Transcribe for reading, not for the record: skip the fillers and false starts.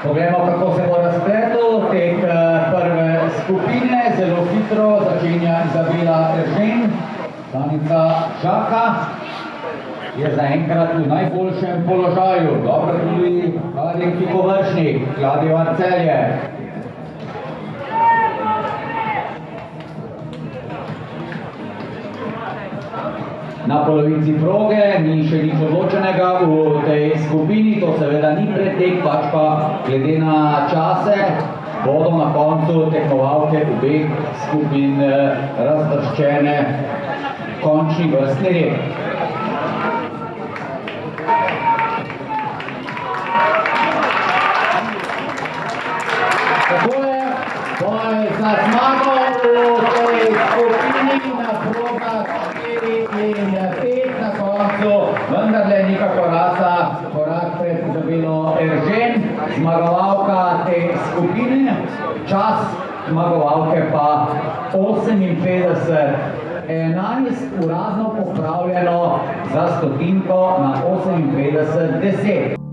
Poglejmo, kako se bo razpletel tek prve skupine. Zelo hitro začenja Izabela Eržen. Danica Žaka je zaenkrat v najboljšem položaju. Dobro tudi Alenki Površnik, Kladiva Celje. Na polovici proge ni še nič odločenega v tej skupini, to seveda ni pretek, pač pa glede na čase bodo na koncu tekmovalke obeh skupin razvrščene končni vrstni red. Takole boj za zmago v tej skupini na progah 4 in 5 na koncu, vendarle nikako rasa korak pred Izabelo Eržen, zmagovalka te skupine, čas zmagovalke pa 58:11, uradno popravljeno za stotinko na 58:10.